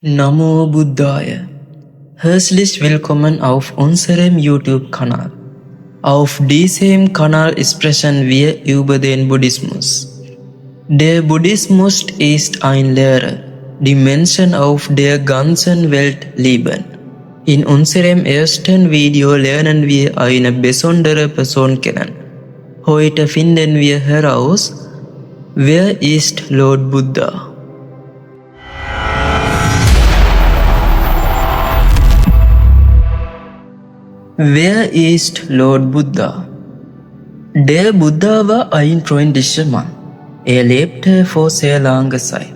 Namo Buddhaya. Herzlich willkommen auf unserem YouTube-Kanal. Auf diesem Kanal sprechen wir über den Buddhismus. Der Buddhismus ist ein Lehre, die Menschen auf der ganzen Welt lieben. In unserem ersten Video lernen wir eine besondere Person kennen. Heute finden wir heraus, wer ist Lord Buddha? Wer ist Lord Buddha? Der Buddha war ein freundlicher Mann. Er lebte vor sehr langer Zeit.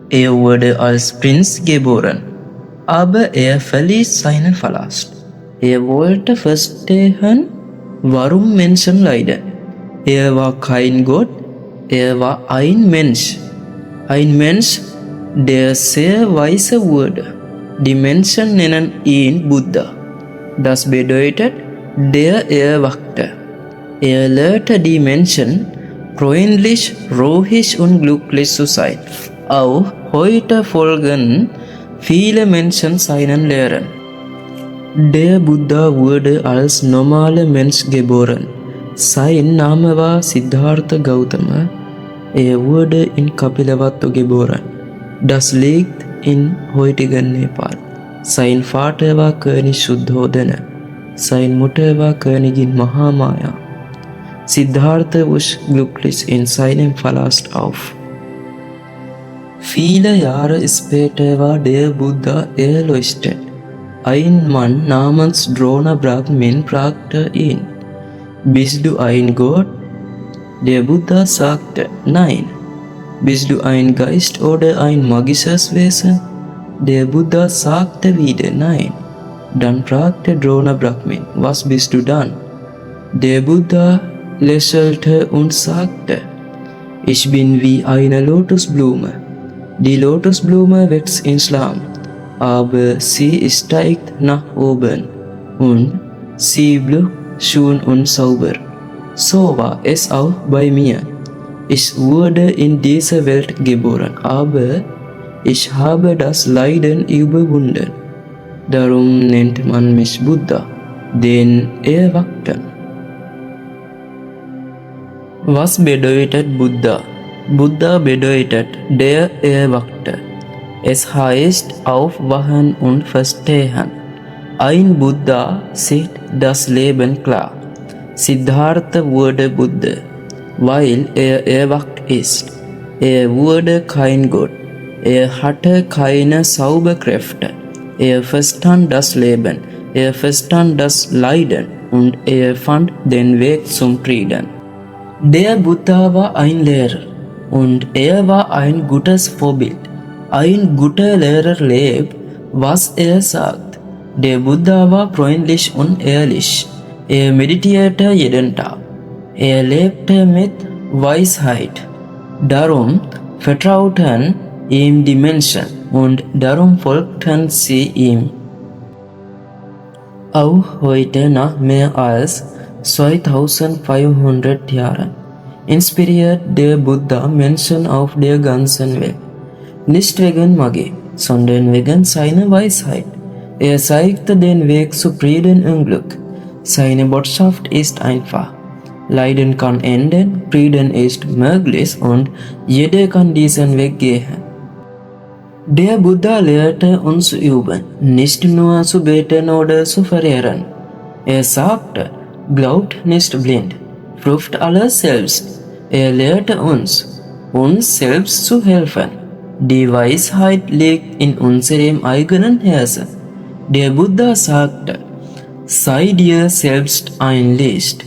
Er wurde als Prinz geboren, aber er verließ seinen Palast. Er wollte verstehen, warum Menschen leiden. Er war kein Gott, er war ein Mensch. Ein Mensch, der sehr weise wurde. Die Menschen nennen ihn Buddha. Das bedeutet, der Erwachte. Er lehrte die Menschen, freundlich, ruhig und glücklich zu sein. Auch heute folgen viele Menschen seinen Lehren. Der Buddha wurde als normaler Mensch geboren. Sein Name war Siddhartha Gautama. Er wurde in Kapilavatthu geboren. Das liegt in heutigen Nepal. Sein Vater war König Shuddhodana. Seine Mutter war Königin Mahamaya. Siddhartha wuchs glücklich in seinem Palast auf. Viele Jahre später war der Buddha erleuchtet. Ein Mann namens Drona Brahmin fragte ihn: Bist du ein Gott? Der Buddha sagte: Nein. Bist du ein Geist oder ein magisches Wesen? Der Buddha sagte wieder Nein. Dann fragte Drona Brahmin: Was bist du dann? Der Buddha lächelte und sagte: Ich bin wie eine Lotusblume. Die Lotusblume wächst ins Land, aber sie steigt nach oben und sie blüht schön und sauber. So war es auch bei mir. Ich wurde in dieser Welt geboren, aber ich habe das Leiden überwunden. Darum nennt man mich Buddha, den Erwachten. Was bedeutet Buddha? Buddha bedeutet der Erwachte. Es heißt aufwachen und verstehen. Ein Buddha sieht das Leben klar. Siddhartha wurde Buddha, weil er erwacht ist. Er wurde kein Gott. Er hatte keine Zauberkräfte. Er verstand das Leben. Er verstand das Leiden und er fand den Weg zum Frieden. Der Buddha war ein Lehrer und er war ein gutes Vorbild. Ein guter Lehrer lebt, was er sagt. Der Buddha war freundlich und ehrlich. Er meditierte jeden Tag. Er lebte mit Weisheit. Darum vertrauten ihm die Menschen und darum folgten sie ihm. Auch heute, nach mehr als 2500 Jahren, inspiriert der Buddha Menschen auf der ganzen Welt. Nicht wegen Magie, sondern wegen seiner Weisheit. Er zeigte den Weg zu Frieden und Glück. Seine Botschaft ist einfach. Leiden kann enden, Frieden ist möglich und jeder kann diesen Weg gehen. Der Buddha lehrte uns zu üben, nicht nur zu beten oder zu verehren. Er sagte: Glaubt nicht blind, prüft alles selbst. Er lehrte uns selbst zu helfen. Die Weisheit liegt in unserem eigenen Herzen. Der Buddha sagte: Sei dir selbst ein Licht.